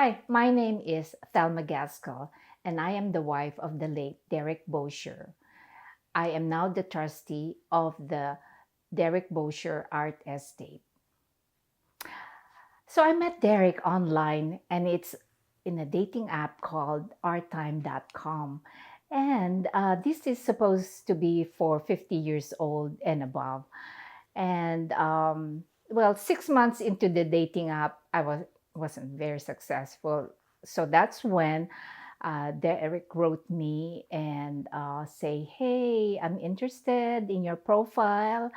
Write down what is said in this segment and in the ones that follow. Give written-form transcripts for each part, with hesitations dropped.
Hi, my name is Thelma Gaskell, and I am the wife of the late Derek Boshier. I am now the trustee of the Derek Boshier Art Estate. So I met Derek online, and it's in a dating app called arttime.com. And this is supposed to be for 50 years old and above. And well, 6 months into the dating app, wasn't very successful. So that's when Derek wrote me and say, "Hey, I'm interested in your profile,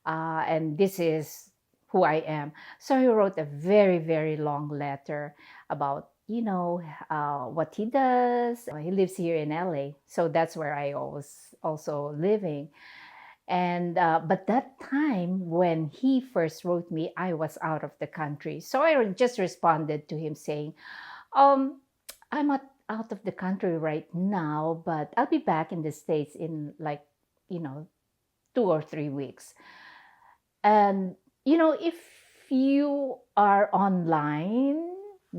and this is who I am." So he wrote a very, very long letter about what he does. He lives here in LA, so that's where I was also living. And but that time when he first wrote me, I was out of the country. So I just responded to him saying, I'm out of the country right now, but I'll be back in the States in like, you know, 2 or 3 weeks. And, if you are online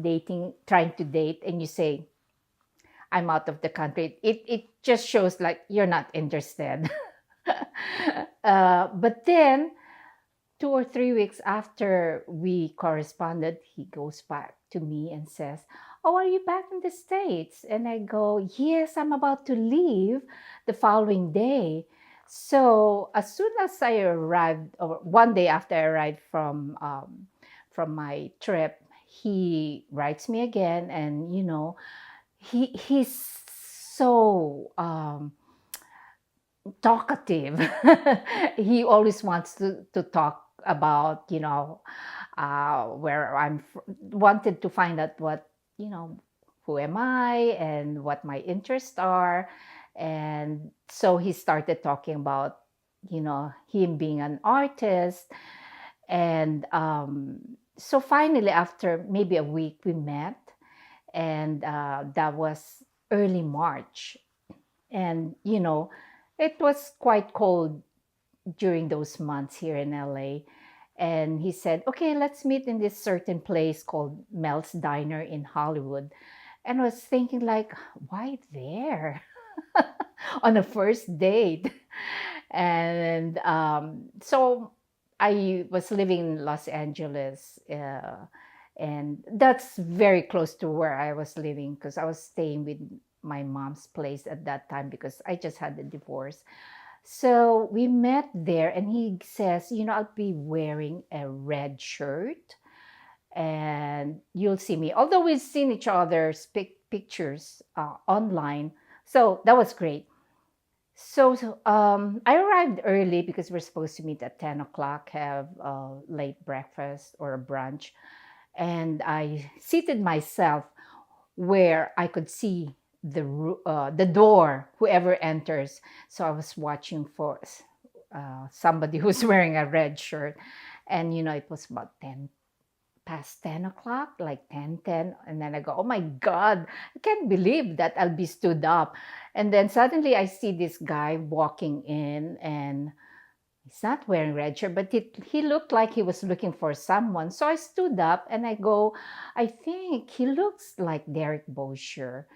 dating, trying to date, and you say, I'm out of the country, it just shows like you're not interested. But then 2 or 3 weeks after we corresponded, he goes back to me and says, "Oh, are you back in the States?" And I go, "Yes, I'm about to leave the following day." So as soon as I arrived, or one day after I arrived from my trip, he writes me again, and he's so talkative. He always wants to talk about, where wanted to find out what, who am I and what my interests are. And so he started talking about, him being an artist. And so finally, after maybe a week, we met. And that was early March. And, it was quite cold during those months here in LA. And he said, "Okay, let's meet in this certain place called Mel's Diner in Hollywood." And I was thinking, like, why there on a first date? And so I was living in Los Angeles. And that's very close to where I was living because I was staying with my mom's place at that time because I just had a divorce. So we met there, and he says, "I'll be wearing a red shirt and you'll see me." Although we've seen each other's pictures online. So that was great. So I arrived early because we're supposed to meet at 10 o'clock, have a late breakfast or a brunch. And I seated myself where I could see the door, whoever enters. So I was watching for somebody who's wearing a red shirt. And, it was about 10 past 10 o'clock, like 10:10. And then I go, "Oh my God, I can't believe that I'll be stood up." And then suddenly I see this guy walking in, and he's not wearing red shirt, but he looked like he was looking for someone. So I stood up and I go, "I think he looks like Derek Boshier."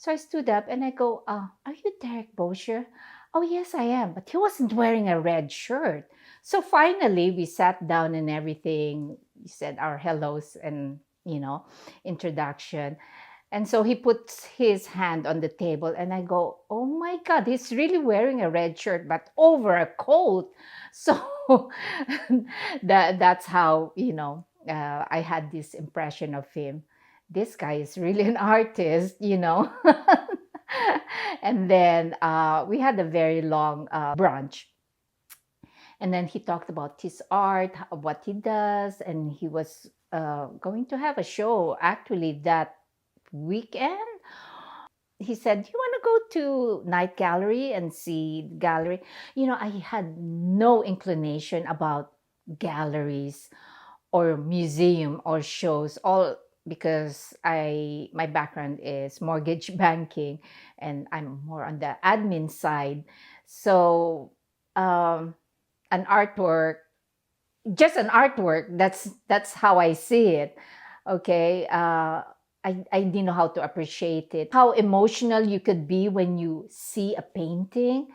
So I stood up and I go, "Are you Derek Boshier?" "Oh, yes, I am." But he wasn't wearing a red shirt. So finally, we sat down and everything. We said our hellos and, introduction. And so he puts his hand on the table, and I go, "Oh my God, he's really wearing a red shirt, but over a coat." So that's how, I had this impression of him. This guy is really an artist. And then we had a very long brunch. And then he talked about his art, what he does, and he was going to have a show actually that weekend. He said, "Do you want to go to night gallery and see the gallery?" I had no inclination about galleries or museum or shows, all because my background is mortgage banking, and I'm more on the admin side. So an artwork, just an artwork, that's how I see it. Okay. I didn't know how to appreciate it. How emotional you could be when you see a painting.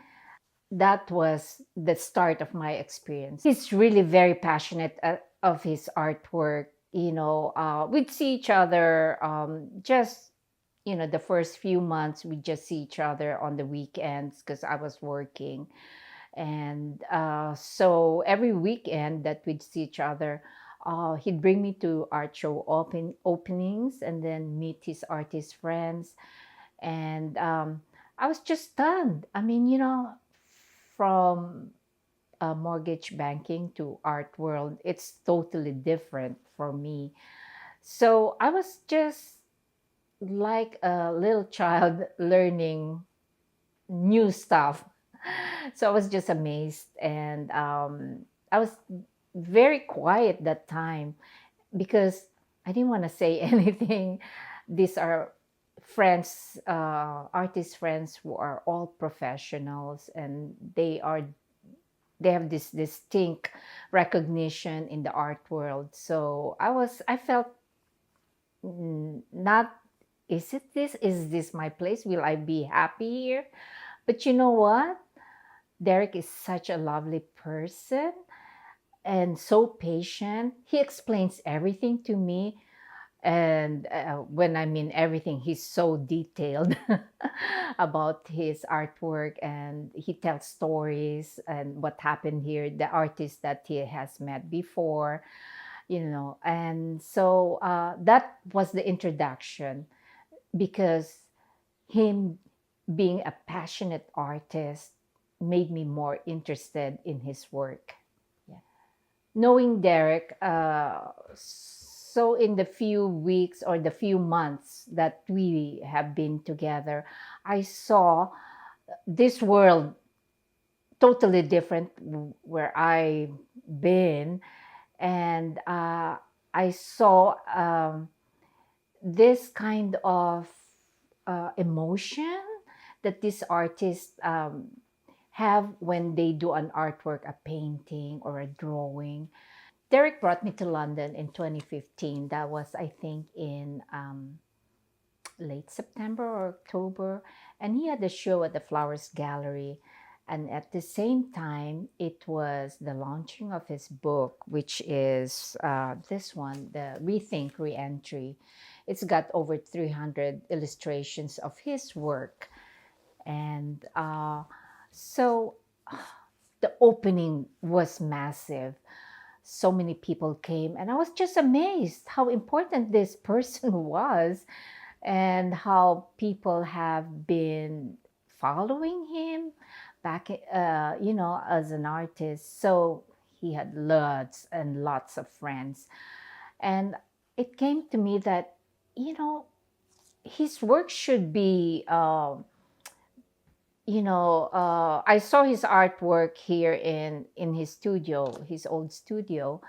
That was the start of my experience. He's really very passionate of his artwork. We'd see each other just, the first few months, we just see each other on the weekends because I was working. And so every weekend that we'd see each other, he'd bring me to art show openings and then meet his artist friends. And I was just stunned. I mean, from mortgage banking to art world, it's totally different for me. So I was just like a little child learning new stuff. So I was just amazed, and I was very quiet that time because I didn't want to say anything. These are friends, artist friends who are all professionals, and they have this distinct recognition in the art world. So I felt not, is this my place? Will I be happy here? But you know what? Derek is such a lovely person and so patient. He explains everything to me. And when I mean everything, he's so detailed about his artwork, and he tells stories and what happened here, the artists that he has met before, And so that was the introduction, because him being a passionate artist made me more interested in his work. Yeah. Knowing Derek, so in the few weeks or the few months that we have been together, I saw this world totally different where I've been. And I saw this kind of emotion that these artists have when they do an artwork, a painting or a drawing. Derek brought me to London in 2015. That was, I think, in late September or October. And he had a show at the Flowers Gallery. And at the same time, it was the launching of his book, which is this one, the Rethink Reentry. It's got over 300 illustrations of his work. And so the opening was massive. So many people came, and I was just amazed how important this person was and how people have been following him back, as an artist. So he had lots and lots of friends. And it came to me that, you know, his work should be, I saw his artwork here in his studio, his old studio,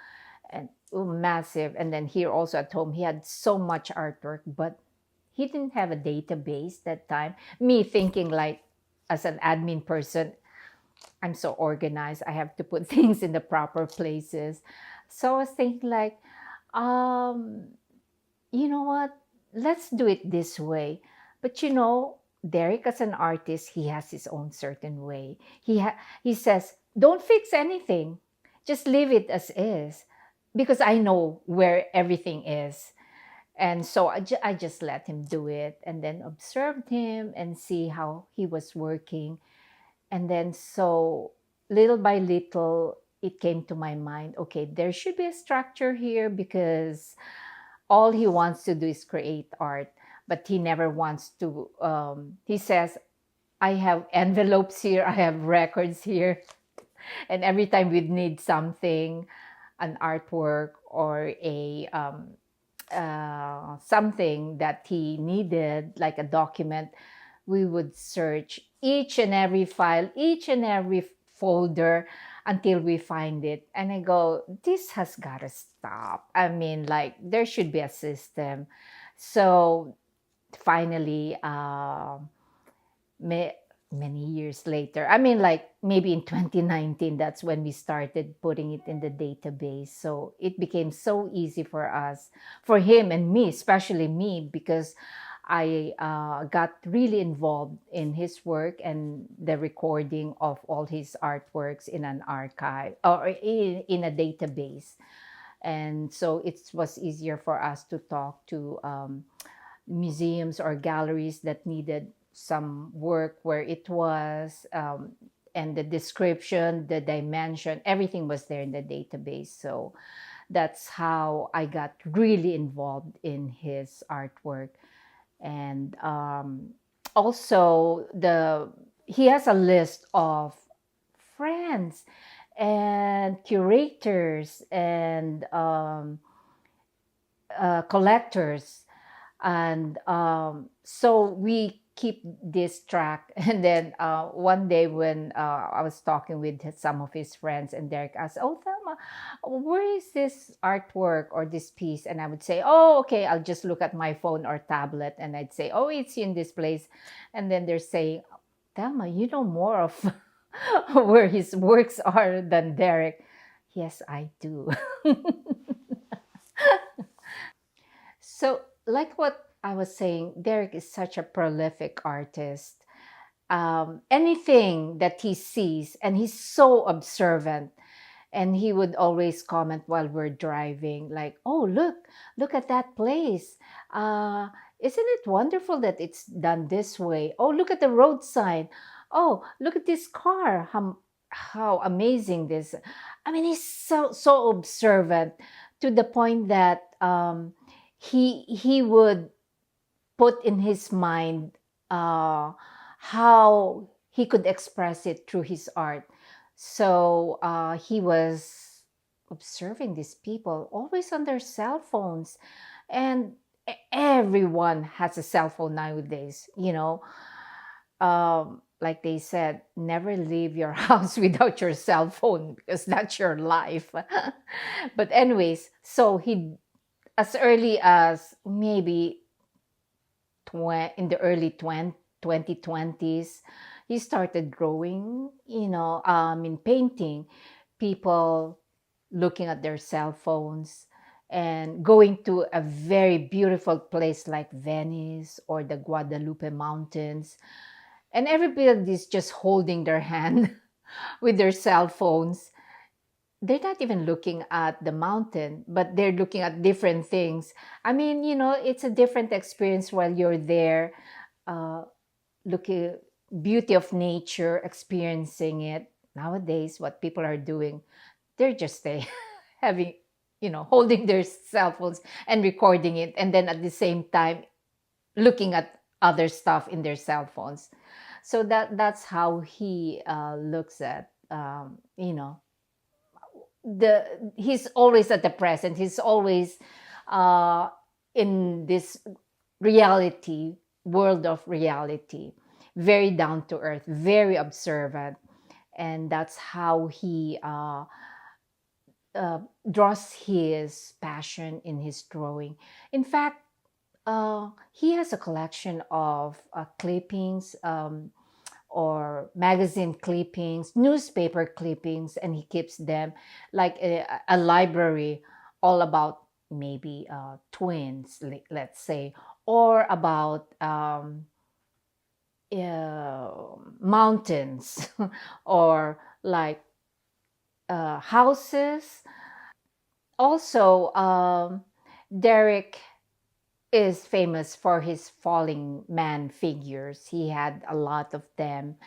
and massive. And then here also at home, he had so much artwork, but he didn't have a database that time. Me thinking like, as an admin person, I'm so organized. I have to put things in the proper places. So I was thinking like, um, you know what? Let's do it this way. But Derek as an artist, he has his own certain way. He says, don't fix anything. Just leave it as is, because I know where everything is. And so I just let him do it, and then observed him and see how he was working. And then so little by little, it came to my mind, okay, there should be a structure here, because all he wants to do is create art, but he never wants to. He says, I have envelopes here, I have records here. And every time we need something, an artwork or a something that he needed, like a document, we would search each and every file, each and every folder until we find it. And I go, this has got to stop. I mean, like, there should be a system. So finally, many years later. I mean, like maybe in 2019, that's when we started putting it in the database. So it became so easy for us, for him and me, especially me, because I got really involved in his work and the recording of all his artworks in an archive or in a database. And so it was easier for us to talk to museums or galleries that needed some work where it was, and the description, the dimension, everything was there in the database. So that's how I got really involved in his artwork. And also the he has a list of friends and curators and collectors, and so we keep this track. And then one day when I was talking with some of his friends, and Derek asked, "Oh, Thelma, where is this artwork or this piece?" And I would say, "Oh, okay, I'll just look at my phone or tablet," and I'd say, "Oh, it's in this place." And then they're saying, "Thelma, you know more of where his works are than Derek." Yes, I do. So, like what I was saying, Derek is such a prolific artist. Anything that he sees, and he's so observant, and he would always comment while we're driving, like, "Oh, look at that place. Uh, isn't it wonderful that it's done this way? Oh, look at the road sign. Oh, look at this car. How amazing this." I mean, he's so observant to the point that he would put in his mind how he could express it through his art. So he was observing these people always on their cell phones, and everyone has a cell phone nowadays. Like they said, never leave your house without your cell phone because that's your life. But anyways, so he, as early as maybe in the early 2020s, he started growing, in painting. People looking at their cell phones and going to a very beautiful place like Venice or the Guadalupe Mountains. And everybody's just holding their hand with their cell phones. They're not even looking at the mountain, but they're looking at different things. I mean, it's a different experience while you're there, uh, looking beauty of nature, experiencing it. Nowadays, what people are doing, they're just having, holding their cell phones and recording it, and then at the same time looking at other stuff in their cell phones. So that's how he looks at, he's always at the present. He's always uh, in this reality, world of reality, very down to earth, very observant. And that's how he draws his passion in his drawing. In fact, he has a collection of clippings, or magazine clippings, newspaper clippings, and he keeps them like a library, all about maybe twins, let's say, or about mountains, or like houses. Also, Derek is famous for his falling man figures. He had a lot of them.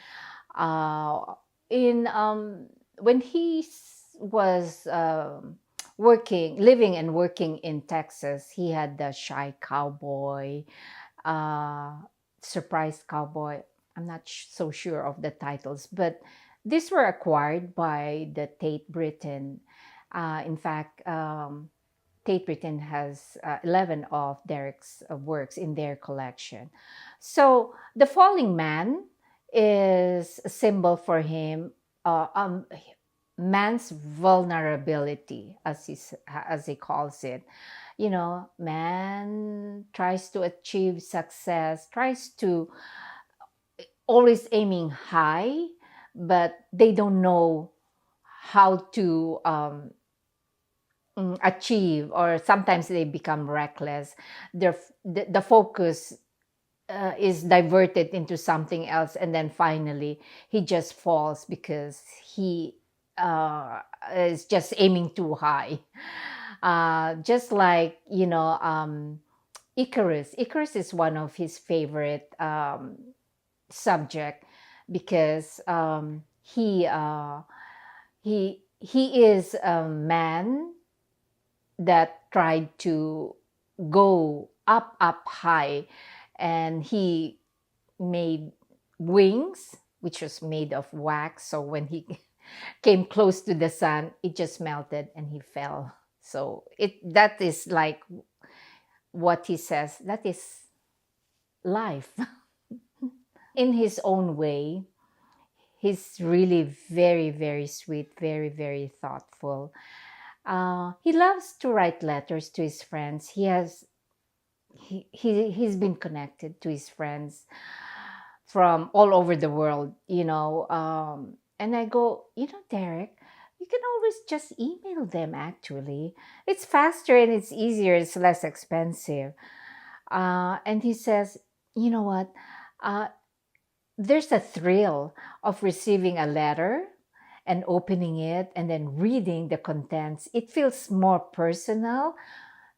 Uh, in When he was living and working in Texas, he had the Shy Cowboy, uh, Surprise Cowboy. I'm not so sure of the titles, but these were acquired by the Tate Britain. In fact, Tate Britain has 11 of Derek's works in their collection. So the falling man is a symbol for him, man's vulnerability, as he calls it. Man tries to achieve success, tries to always aiming high, but they don't know how to achieve, or sometimes they become reckless. The focus is diverted into something else, and then finally he just falls because he is just aiming too high. Just like, Icarus is one of his favorite subject, because he is a man that tried to go up high, and he made wings which was made of wax, so when he came close to the sun, it just melted and he fell. So it that is like what he says, that is life. In his own way, he's really very, very sweet, very, very thoughtful. He loves to write letters to his friends. He's been connected to his friends from all over the world, and I go, Derek, you can always just email them. Actually, it's faster and it's easier, it's less expensive. And he says, you know what, uh, there's a thrill of receiving a letter and opening it and then reading the contents. It feels more personal.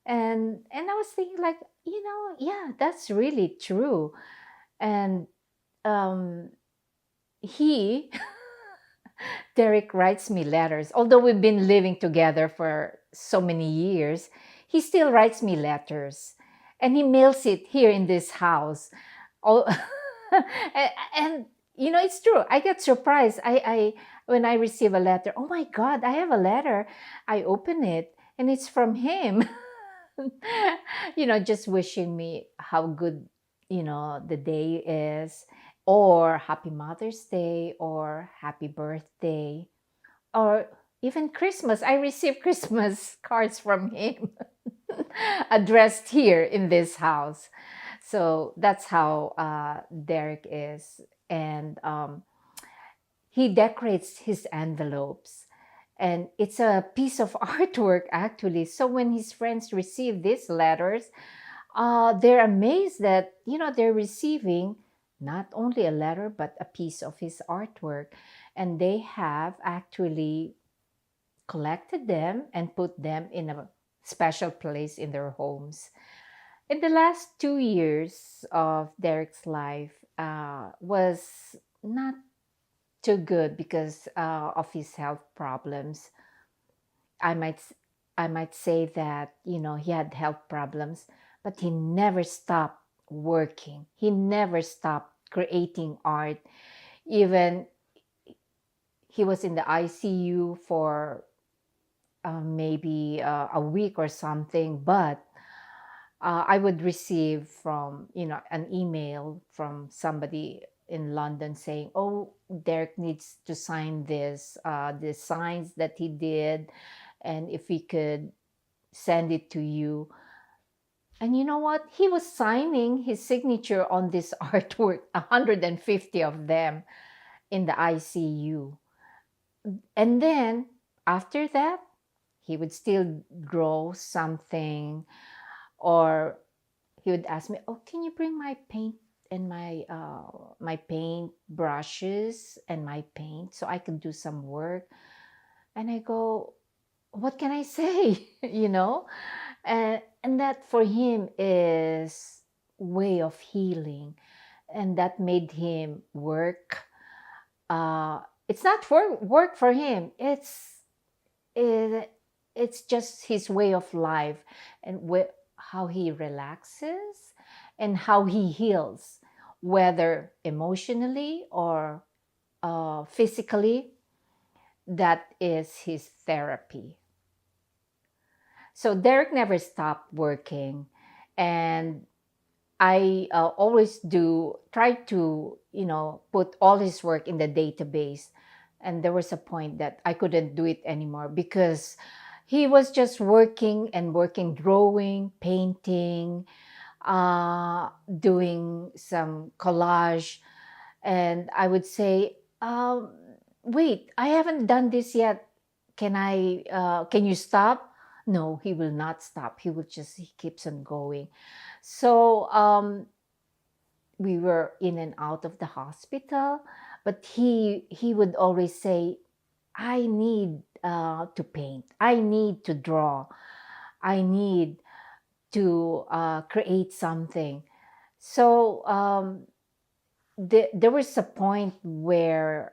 And I was thinking, like, yeah, that's really true. And um he Derek writes me letters. Although we've been living together for so many years, he still writes me letters, and he mails it here in this house. Oh, and it's true. I get surprised. I when I receive a letter, oh my God, I have a letter. I open it and it's from him. Just wishing me how good, the day is, or happy Mother's Day, or happy birthday, or even Christmas. I receive Christmas cards from him addressed here in this house. So that's how Derek is. And he decorates his envelopes. And it's a piece of artwork, actually. So when his friends receive these letters, they're amazed that, they're receiving not only a letter, but a piece of his artwork. And they have actually collected them and put them in a special place in their homes. In the last 2 years of Derek's life was not too good because of his health problems. I might I might say that he had health problems, but he never stopped working. He never stopped creating art. Even he was in the ICU for maybe a week or something, but I would receive from an email from somebody in London saying, "Oh, Derek needs to sign this, the signs that he did, and if we could send it to you." And you know what? He was signing his signature on this artwork, 150 of them in the ICU. And then after that, he would still draw something, or he would ask me, "Oh, can you bring my paint and my paint brushes and my paint so I can do some work?" And I go, "What can I say?" And that for him is way of healing, and that made him work. It's not work for him. It, it's just his way of life, and how he relaxes and how he heals, whether emotionally or physically. That is his therapy. So Derek never stopped working, and I always do try to put all his work in the database. And there was a point that I couldn't do it anymore because he was just working and working, drawing, painting, doing some collage. And I would say, wait, I haven't done this yet. Can you stop? No, he will not stop. He keeps on going. So we were in and out of the hospital, but he would always say, I need to paint. I need to draw. I need to create something. So there was a point where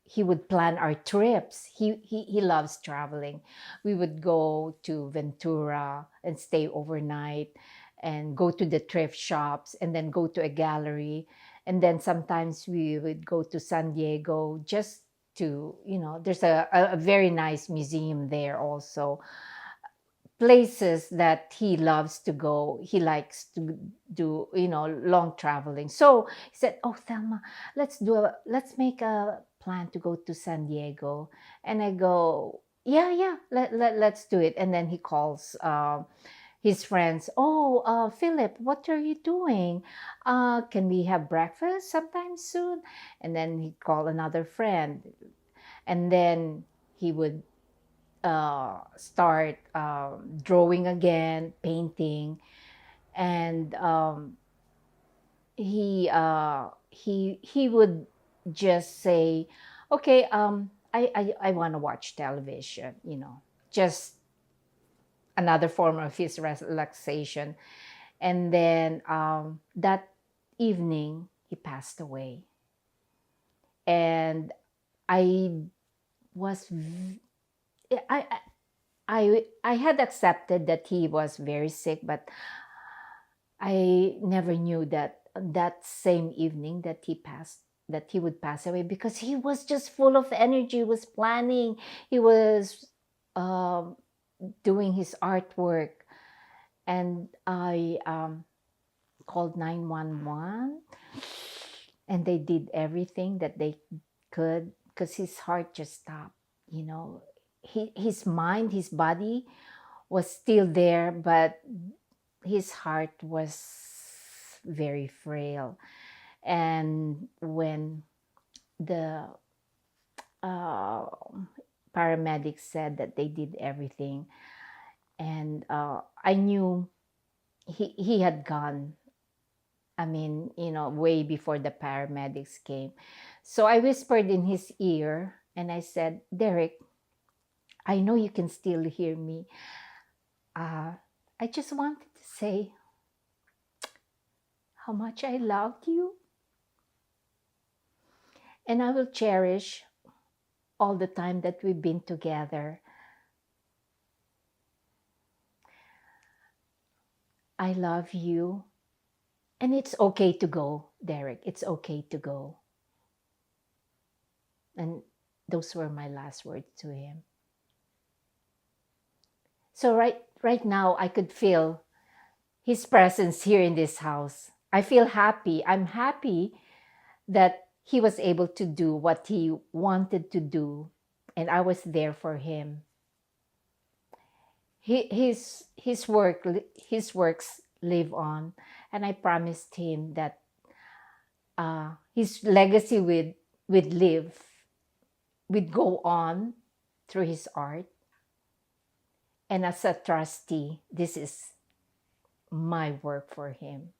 he would plan our trips. He loves traveling. We would go to Ventura and stay overnight and go to the thrift shops and then go to a gallery. And then sometimes we would go to San Diego just to, there's a very nice museum there also, places that he loves to go. He likes to do, long traveling. So he said, "Oh, Thelma, let's make a plan to go to San Diego." And I go, "Yeah, yeah, let's do it." And then he calls his friends. "Oh, Philip, what are you doing? Can we have breakfast sometime soon?" And then he called another friend, and then he would start drawing again, painting, and he would just say, "Okay, I want to watch television," just another form of his relaxation. And then that evening, he passed away, and I was I I had accepted that he was very sick, but I never knew that that same evening that he would pass away, because he was just full of energy. He was planning. He was um, doing his artwork, and I called 911, and they did everything that they could, because his heart just stopped. His mind, his body was still there, but his heart was very frail. And when the uh, paramedics said that they did everything, and I knew he had gone. I mean, way before the paramedics came. So I whispered in his ear and I said, "Derek, I know you can still hear me. Uh, I just wanted to say how much I loved you, and I will cherish all the time that we've been together. I love you, and it's okay to go, Derek. It's okay to go." And those were my last words to him. So right now I could feel his presence here in this house. I feel happy. I'm happy that he was able to do what he wanted to do, and I was there for him. His works live on, and I promised him that his legacy would go on through his art. And as a trustee, this is my work for him.